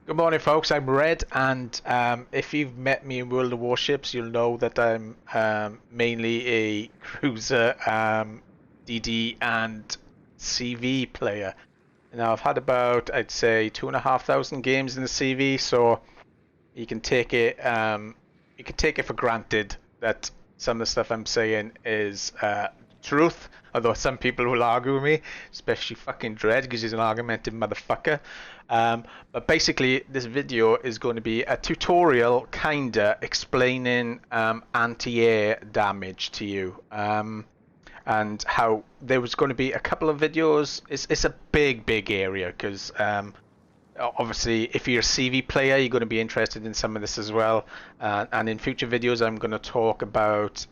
Good morning, folks. I'm Red, and if you've met me in World of Warships, you'll know that I'm mainly a cruiser, DD, and CV player. Now, I've had about, I'd say, 2,500 games in the CV, so you can take it, for granted that some of the stuff I'm saying is truth. Although some people will argue with me, especially fucking Dread, because he's an argumentative motherfucker. But basically, this video is going to be a tutorial, kinda, explaining anti-air damage to you. And how there was going to be a couple of videos. It's a big area because obviously if you're a CV player, you're going to be interested in some of this as well. And in future videos, I'm going to talk about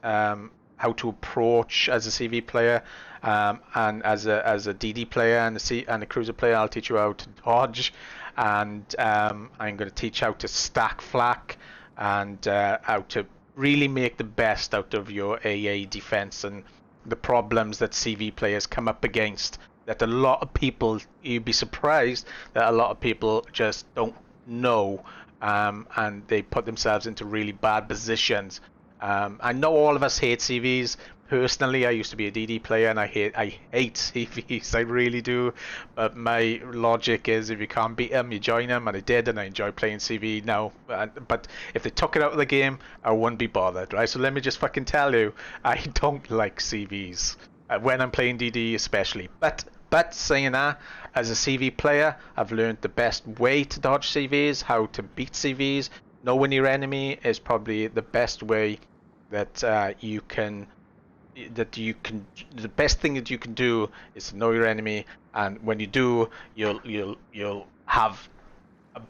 how to approach as a CV player, and as a DD player and a cruiser player. I'll teach you how to dodge, and I'm going to teach how to stack flak, and how to really make the best out of your AA defense and the problems that CV players come up against. That a lot of people, you'd be surprised that a lot of people just don't know, and they put themselves into really bad positions. I know all of us hate CVs. Personally, I used to be a DD player, and I hate CVs. I really do. But my logic is, if you can't beat them, you join them, and I did, and I enjoy playing CV now. But if they took it out of the game, I wouldn't be bothered, right? So let me just fucking tell you, I don't like CVs when I'm playing DD, especially. But saying that, as a CV player, I've learned the best way to dodge CVs, how to beat CVs. Knowing your enemy is probably the best way that the best thing that you can do is to know your enemy, and when you do, you'll have a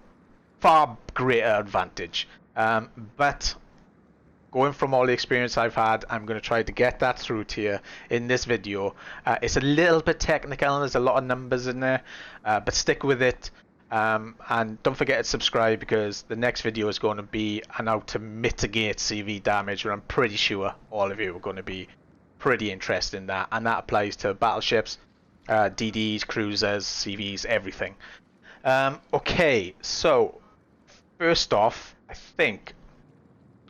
far greater advantage. But going from all the experience I've had, I'm going to try to get that through to you in this video. It's a little bit technical and there's a lot of numbers in there, but stick with it. And don't forget to subscribe, because the next video is going to be on how to mitigate CV damage, where I'm pretty sure all of you are going to be pretty interested in that. And that applies to battleships, DDs, cruisers, CVs, everything. Okay, so first off, I think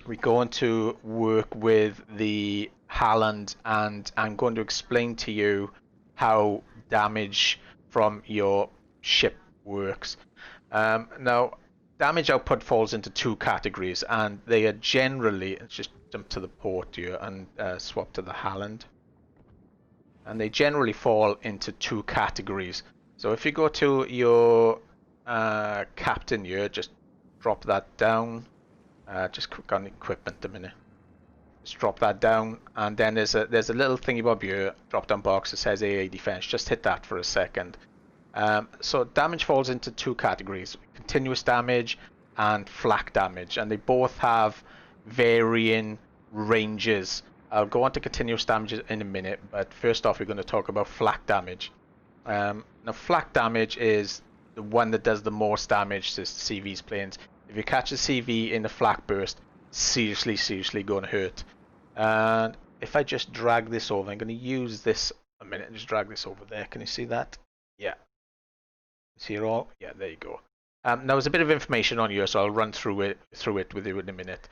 we're going to work with the Haaland, and I'm going to explain to you how damage from your ship works. Now, damage output falls into two categories, and they are generally, let's just jump to the port here and swap to the Haaland. And they generally fall into two categories. So if you go to your captain here, just drop that down. Just click on equipment a minute. Just drop that down, and then there's a little thingy bob here, drop down box that says AA defense. Just hit that for a second. So damage falls into two categories: continuous damage and flak damage, and they both have varying ranges. I'll go on to continuous damage in a minute, but first off, we're going to talk about flak damage. Now, flak damage is the one that does the most damage to CV's planes. If you catch a CV in the flak burst, seriously going to hurt. And if I just drag this over, I'm going to use this a minute and just drag this over there. Can you see that? Yeah. See it all? Yeah, there you go. Now there's a bit of information on here, so I'll run through it with you in a minute.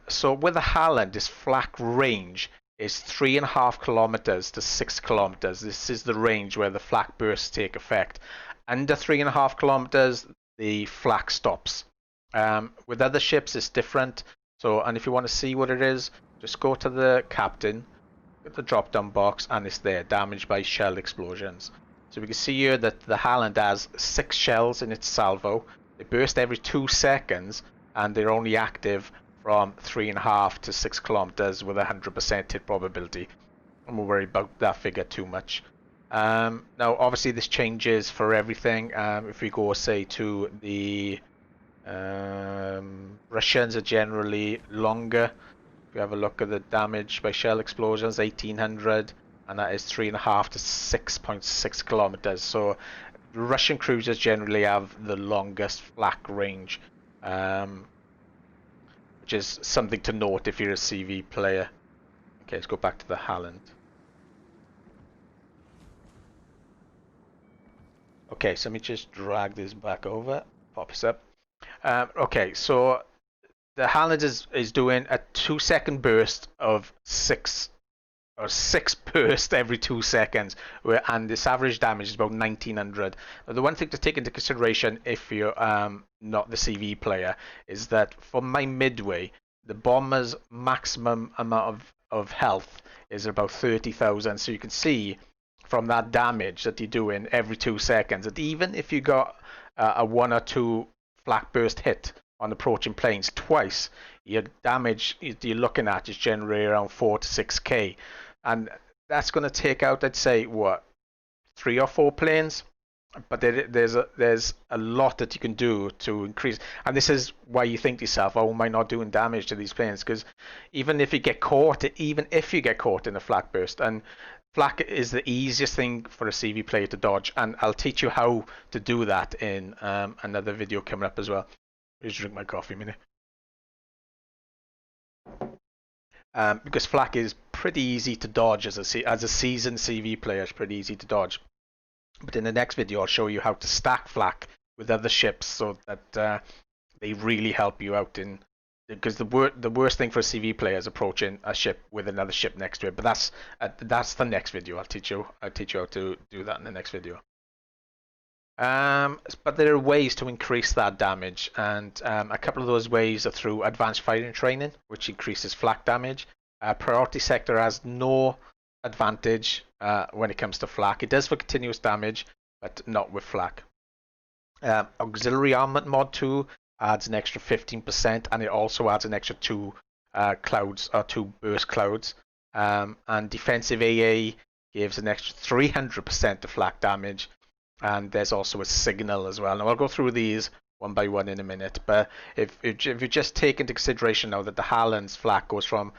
So with the Haaland, this flak range is 3.5 kilometers to 6 kilometers. This is the range where the flak bursts take effect. Under 3.5 kilometers, the flak stops. With other ships, it's different. So, and if you want to see what it is, just go to the captain, get the drop-down box, and it's there, damaged by shell explosions. So we can see here that the Haaland has 6 shells in its salvo. They burst every 2 seconds, and they're only active from 3.5 to 6 kilometers with a 100% hit probability. I won't worry about that figure too much. Now, obviously, this changes for everything. If we go, say, to the Russians, are generally longer. If you have a look at the damage by shell explosions, 1800, and that is 3.5 to 6.6 kilometers. So the Russian cruisers generally have the longest flak range, which is something to note if you're a CV player. Okay, let's go back to the Haaland. Okay, so let me just drag this back over. pop this up. Okay, so the Harland is doing a 2 second burst of six bursts every 2 seconds, and this average damage is about 1900. Now, the one thing to take into consideration if you're not the CV player is that for my midway, the bomber's maximum amount of health is about 30,000. So you can see from that damage that you're doing every 2 seconds that even if you got a 1 or 2 flak burst hit on approaching planes twice, your damage you're looking at is generally around 4 to 6k, and that's going to take out, I'd say, what, 3 or 4 planes. But there's a lot that you can do to increase, and this is why you think to yourself, oh, am I not doing damage to these planes? Because even if you get caught in a flak burst, and flak is the easiest thing for a CV player to dodge, and I'll teach you how to do that in another video coming up as well. Just drink my coffee a minute. Because flak is pretty easy to dodge as a seasoned CV player. It's pretty easy to dodge. But in the next video, I'll show you how to stack flak with other ships so that they really help you out in. Because the worst thing for a CV player is approaching a ship with another ship next to it. But that's the next video. I'll teach you how to do that in the next video. But there are ways to increase that damage, and a couple of those ways are through advanced firing training, which increases flak damage. Priority sector has no advantage when it comes to flak. It does for continuous damage, but not with flak. Auxiliary Armour Mod 2 adds an extra 15%, and it also adds an extra 2 clouds or 2 burst clouds. And defensive AA gives an extra 300% to flak damage. And there's also a signal as well. Now I'll go through these one by one in a minute, but if you just take into consideration now that the Harland's flak goes from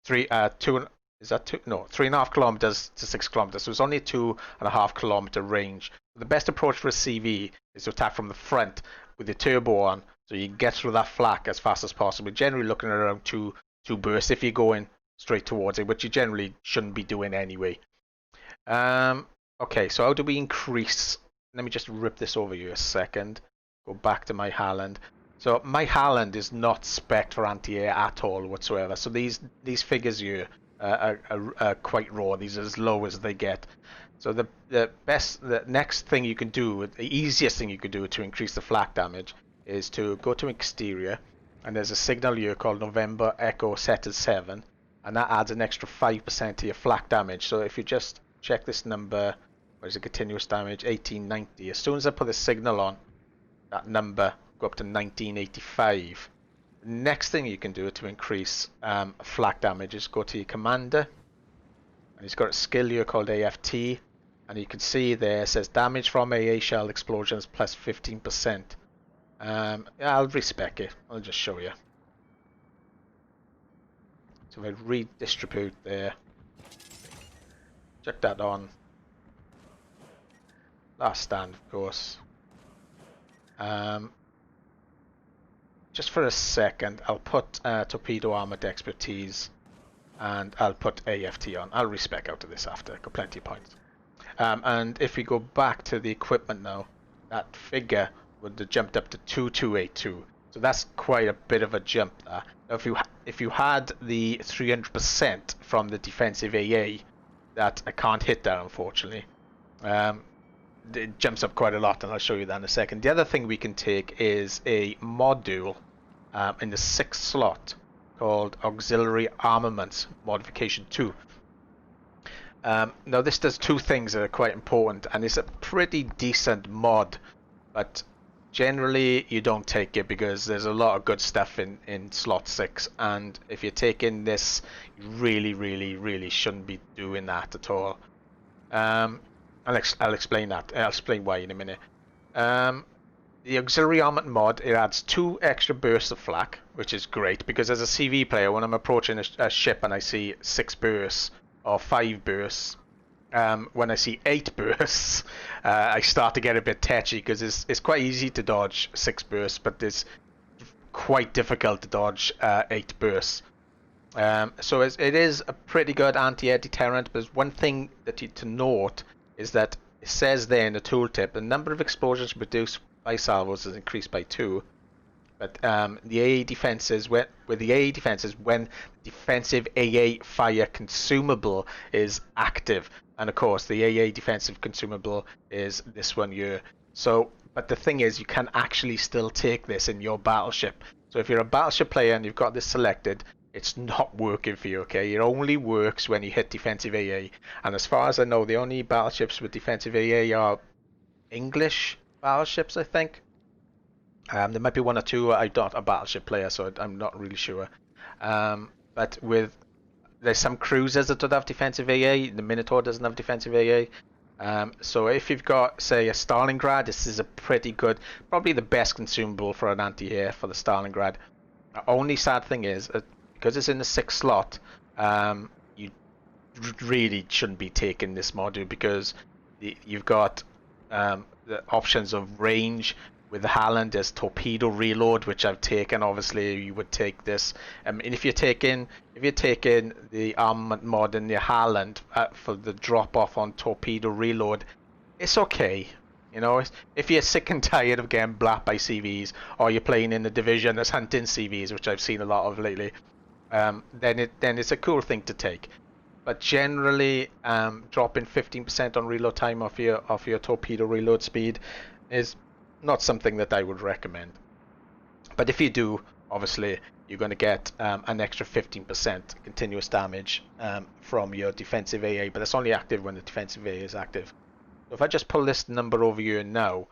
3.5 kilometers to 6 kilometers, so it's only a 2.5 kilometer range. The best approach for a CV is to attack from the front with the turbo on, so you get through that flak as fast as possible. Generally looking at around two bursts if you're going straight towards it, which you generally shouldn't be doing anyway. Okay, so how do we increase? Let me just rip this over you a second. Go back to my Harland. So my Harland is not spec'd for anti-air at all whatsoever. So these figures here are quite raw. These are as low as they get. So the next thing you can do, the easiest thing you could do to increase the flak damage is to go to exterior, and there's a signal here called November Echo set as 7, and that adds an extra 5% to your flak damage. So if you just check this number, where's the continuous damage? 1890. As soon as I put the signal on, that number go up to 1985. The next thing you can do to increase flak damage is go to your commander, and he's got a skill here called AFT, and you can see there it says damage from AA shell explosions plus 15%. Yeah, I'll respec it. I'll just show you. So if I redistribute there, check that on. Last stand, of course. Just for a second, I'll put torpedo armored expertise, and I'll put AFT on. I'll respec out of this after. I've got plenty of points. And if we go back to the equipment now, that figure would have jumped up to 2282. So that's quite a bit of a jump there. Now, if you had the 300% from the defensive AA, that I can't hit that unfortunately. It jumps up quite a lot, and I'll show you that in a second. The other thing we can take is a module in the 6th slot called Auxiliary Armaments Modification 2. Now this does 2 things that are quite important, and it's a pretty decent mod, but generally you don't take it because there's a lot of good stuff in slot 6, and if you're taking this, you really shouldn't be doing that at all. I'll explain that. I'll explain why in a minute. The Auxiliary Armored Mod, it adds 2 extra bursts of flak, which is great because as a CV player, when I'm approaching a ship and I see 6 bursts or 5 bursts, when I see 8 bursts, I start to get a bit tetchy because it's quite easy to dodge 6 bursts, but it's quite difficult to dodge 8 bursts. So it is a pretty good anti-air deterrent, but there's one thing that you to note is that it says there in the tooltip, the number of explosions produced by salvos is increased by 2. But the AA defenses, with the AA defenses, when defensive AA fire consumable is active, and of course the AA defensive consumable is this one here. So, but the thing is, you can actually still take this in your battleship. So if you're a battleship player and you've got this selected, it's not working for you. Okay, it only works when you hit defensive AA. And as far as I know, the only battleships with defensive AA are English battleships, I think. There might be one or two. I'm not a battleship player, so I'm not really sure. But there's some cruisers that don't have defensive AA. The Minotaur doesn't have defensive AA. So if you've got, say, a Stalingrad, this is a pretty good, probably the best consumable for an anti-air for the Stalingrad. The only sad thing is, because it's in the 6th slot, you really shouldn't be taking this module, because you've got the options of range. With the Haaland, there's torpedo reload, which I've taken. Obviously, you would take this. And if you're taking the Armour Mod in your Haaland for the drop off on torpedo reload, it's okay. You know, if you're sick and tired of getting blapped by CVs, or you're playing in the division that's hunting CVs, which I've seen a lot of lately, then it's a cool thing to take. But generally, dropping 15% on reload time off your torpedo reload speed is not something that I would recommend. But if you do, obviously you're going to get an extra 15% continuous damage from your defensive AA, but it's only active when the defensive AA is active. So if I just pull this number over here now,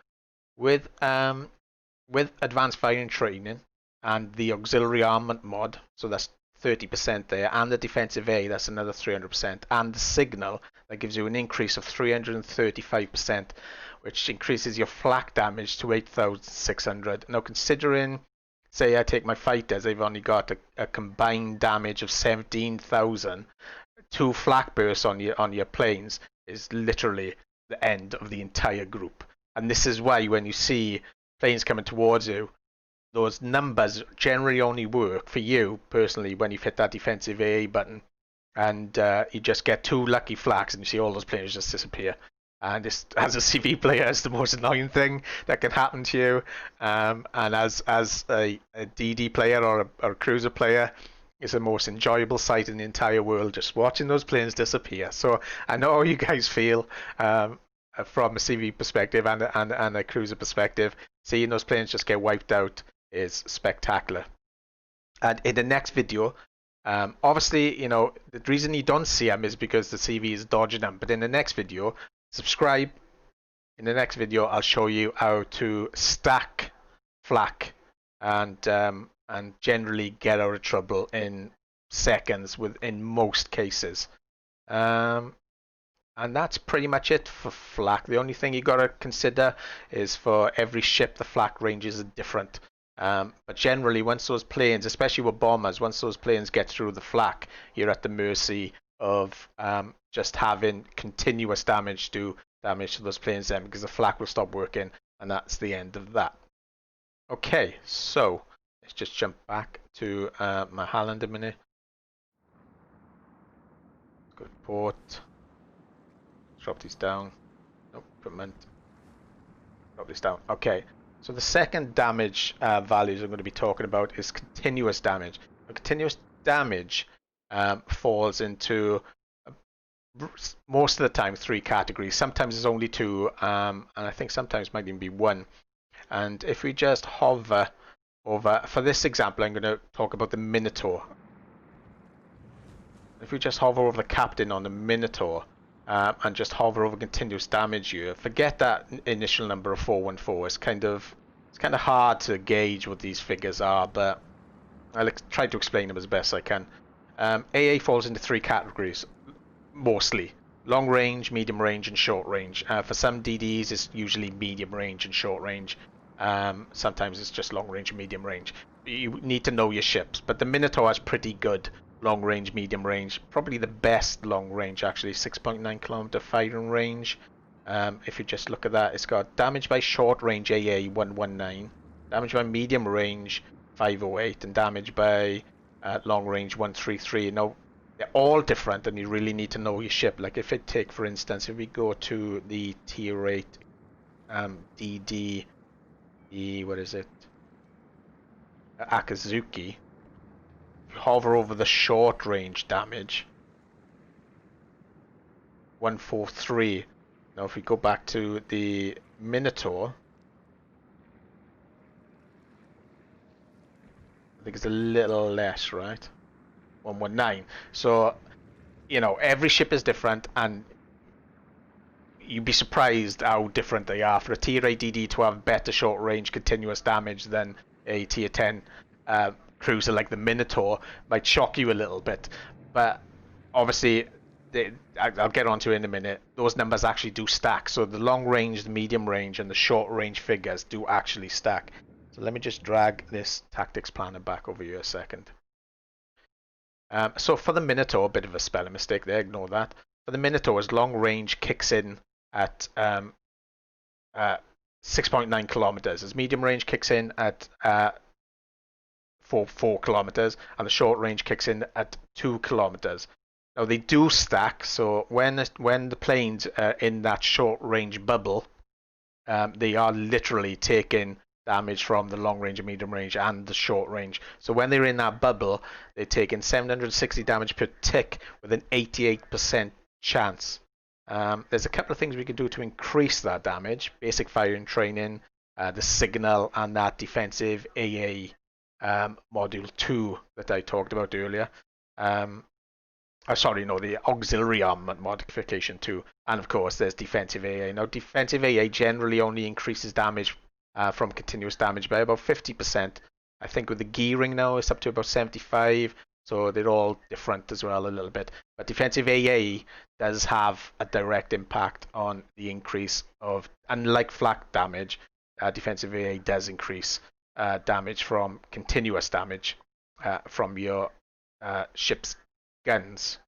with advanced firing training and the auxiliary armament mod, so that's 30% there, and the defensive A, that's another 300%, and the signal, that gives you an increase of 335%, which increases your flak damage to 8,600. Now, considering, say I take my fighters, they've only got a combined damage of 17,000. 2 flak bursts on your planes is literally the end of the entire group. And this is why when you see planes coming towards you, those numbers generally only work for you personally when you've hit that defensive AA button, and you just get 2 lucky flaks and you see all those planes just disappear. And this, as a CV player, is the most annoying thing that can happen to you. And as a DD player or a cruiser player, it's the most enjoyable sight in the entire world, just watching those planes disappear. So I know how you guys feel from a CV perspective and a cruiser perspective. Seeing those planes just get wiped out is spectacular. And in the next video, obviously, you know, the reason you don't see them is because the CV is dodging them. But in the next video, subscribe. In the next video, I'll show you how to stack flak and generally get out of trouble in seconds in most cases. And that's pretty much it for flak. The only thing you got to consider is for every ship, the flak ranges are different. But generally, once those planes, especially with bombers, once those planes get through the flak, you're at the mercy of just having continuous damage to those planes then, because the flak will stop working, and that's the end of that. Okay, so let's just jump back to my Haaland a minute. Good port. Drop these down. Nope, equipment. Drop this down. Okay. So the second damage values I'm going to be talking about is continuous damage. Now, continuous damage falls into most of the time 3 categories. Sometimes it's only 2, and I think sometimes it might even be 1. And if we just hover over, for this example, I'm going to talk about the Minotaur. If we just hover over the captain on the Minotaur and just hover over continuous damage here, forget that initial number of 414. It's kind of hard to gauge what these figures are, but I'll try to explain them as best I can. AA falls into 3 categories, mostly. Long range, medium range, and short range. For some DDs, it's usually medium range and short range. Sometimes it's just long range and medium range. You need to know your ships, but the Minotaur has pretty good long range, medium range. Probably the best long range, actually, 6.9 kilometer firing range. If you just look at that, it's got damage by short range AA 119, damage by medium range 508, and damage by long range 133. Now, they're all different, and you really need to know your ship. Like if I take, for instance, if we go to the tier 8 DD what is it? Akazuki. If you hover over the short range damage, 143. Now if we go back to the Minotaur, I think it's a little less, right? 119. So, you know, every ship is different, and you'd be surprised how different they are. For a tier 8 DD to have better short range continuous damage than a tier 10 cruiser like the Minotaur might shock you a little bit. But obviously, I'll get onto it in a minute. Those numbers actually do stack. So the long range, the medium range, and the short range figures do actually stack. So let me just drag this tactics planner back over here a second. So for the Minotaur, a bit of a spelling mistake there, ignore that. For the Minotaur's long range kicks in at 6.9 kilometers. As medium range kicks in at 4 kilometers, and the short range kicks in at 2 kilometers. Now they do stack, so when the planes are in that short range bubble, they are literally taking damage from the long range and medium range and the short range. So when they're in that bubble, they're taking 760 damage per tick with an 88% chance. There's a couple of things we could do to increase that damage. Basic firing training, the signal, and that defensive AA module 2 that I talked about earlier. The auxiliary armament modification 2. And of course, there's defensive AA. Now, defensive AA generally only increases damage from continuous damage by about 50%. I think with the gearing now, it's up to about 75%. So they're all different as well a little bit. But defensive AA does have a direct impact on the increase of, unlike flak damage, defensive AA does increase damage from continuous damage from your ship's guns.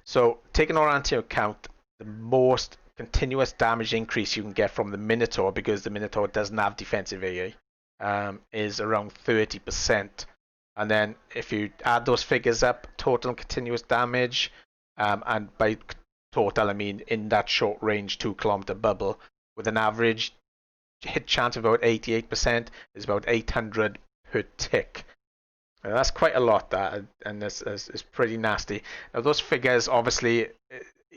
So taking all into account, the most continuous damage increase you can get from the Minotaur, because the Minotaur doesn't have defensive AA, is around 30%. And then if you add those figures up, total continuous damage, and by total I mean in that short range 2 kilometer bubble, with an average hit chance of about 88%, is about 800 per tick. Now that's quite a lot, that, and this is pretty nasty. Now those figures, obviously,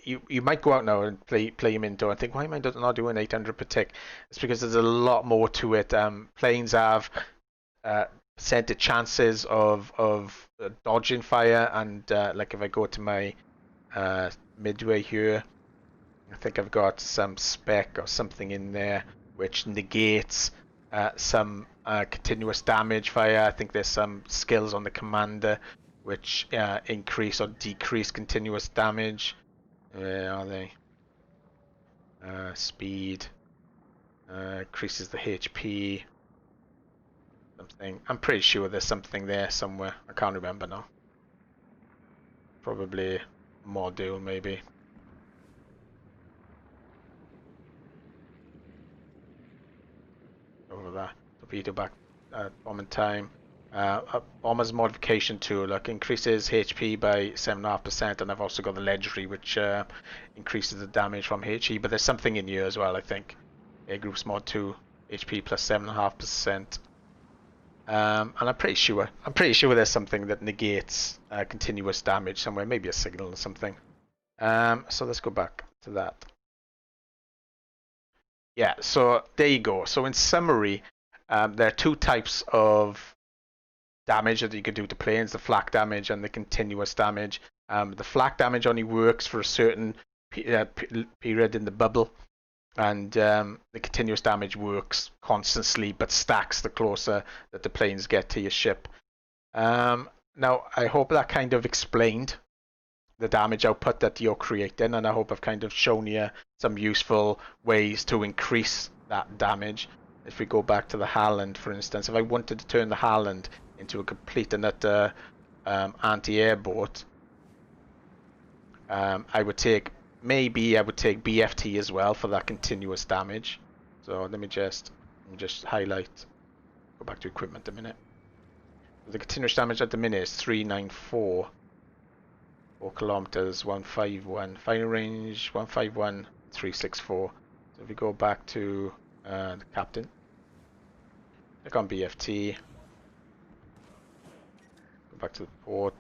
you might go out now and play them into and think, why am I not doing 800 per tick? It's because there's a lot more to it. Planes have percentage chances of dodging fire, and like if I go to my midway here, I think I've got some spec or something in there which negates some continuous damage fire. I think there's some skills on the commander which increase or decrease continuous damage. Where are they? Speed increases the HP. Something. I'm pretty sure there's something there somewhere. I can't remember now. Probably module, maybe. Over there. Torpedo back bombing time. Bomber's modification tool, like, increases HP by 7.5%, and I've also got the legendary, which increases the damage from HE. But there's something in here as well, I think. Air Groups Mod 2, HP plus 7.5%. And I'm pretty sure there's something that negates continuous damage somewhere, maybe a signal or something. So let's go back to that. Yeah, so there you go. So in summary, there are two types of damage that you could do to planes: the flak damage and the continuous damage. The flak damage only works for a certain period in the bubble, and the continuous damage works constantly but stacks the closer that the planes get to your ship. Now, I hope that kind of explained the damage output that you're creating, and I hope I've kind of shown you some useful ways to increase that damage. If we go back to the Harland, for instance, if I wanted to turn the Harland into a complete and utter anti-air boat, I would take BFT as well for that continuous damage. So let me just highlight, go back to equipment a minute. The continuous damage at the minute is 394. 4 kilometers, 151. Firing range, 151, 364. So if we go back to The captain. Click on BFT. Go back to the port.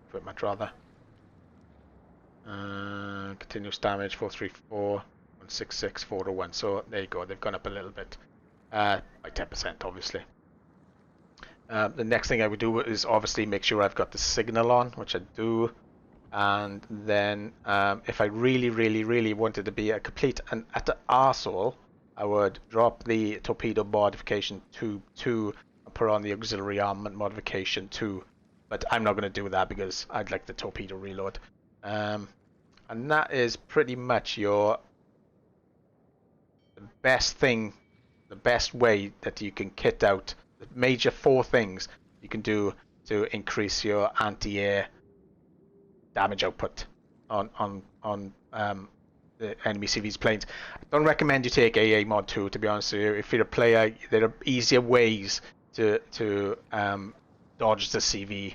Equipment rather. Continuous damage 434, 166, 401. So there you go. They've gone up a little bit, by 10%, obviously. The next thing I would do is obviously make sure I've got the signal on, which I do. And then if I really wanted to be a complete and utter arsehole, I would drop the torpedo modification to 2 and put on the auxiliary armament modification 2. But I'm not going to do that because I'd like the torpedo reload. And that is pretty much the best thing, the best way that you can kit out the major 4 things you can do to increase your anti-air damage output on the enemy CV's planes. I don't recommend you take AA mod 2, to be honest with you. If you're a player, there are easier ways to dodge the CV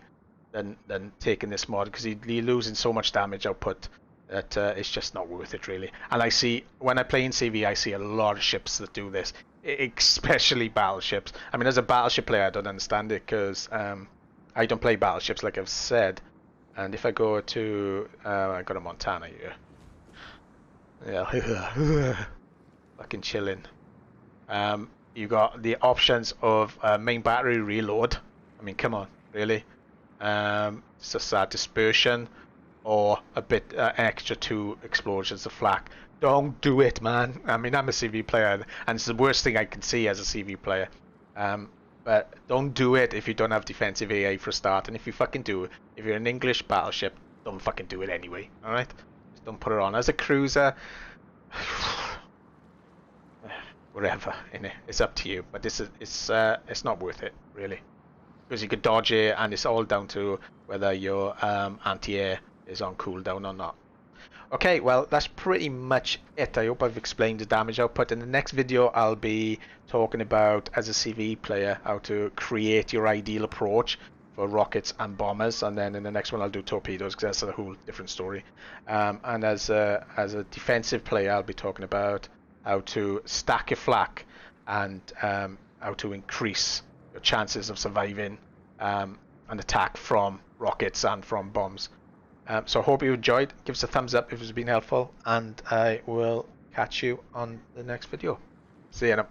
than taking this mod, because you're losing so much damage output that it's just not worth it, really. And I see, when I play in CV, I see a lot of ships that do this, especially battleships. I mean, as a battleship player, I don't understand it, because I don't play battleships, like I've said. And if I go to, I got a Montana here. Yeah, fucking chilling. You got the options of main battery reload. I mean, come on, really? It's just that dispersion, or a bit extra 2 explosions of flak. Don't do it, man. I mean, I'm a CV player, and it's the worst thing I can see as a CV player. But don't do it if you don't have defensive AA for a start. And if you fucking do, if you're an English battleship, don't fucking do it anyway. Alright? Just don't put it on. As a cruiser, whatever, innit? It's up to you. But it's not worth it, really. Because you could dodge it, and it's all down to whether your anti-air is on cooldown or not. Okay, well, that's pretty much it. I hope I've explained the damage output. In the next video, I'll be talking about, as a CV player, how to create your ideal approach for rockets and bombers. And then in the next one, I'll do torpedoes, because that's a whole different story. And as a defensive player, I'll be talking about how to stack your flak and how to increase your chances of surviving an attack from rockets and from bombs. So I hope you enjoyed. Give us a thumbs up if it's been helpful, and I will catch you on the next video. See you now.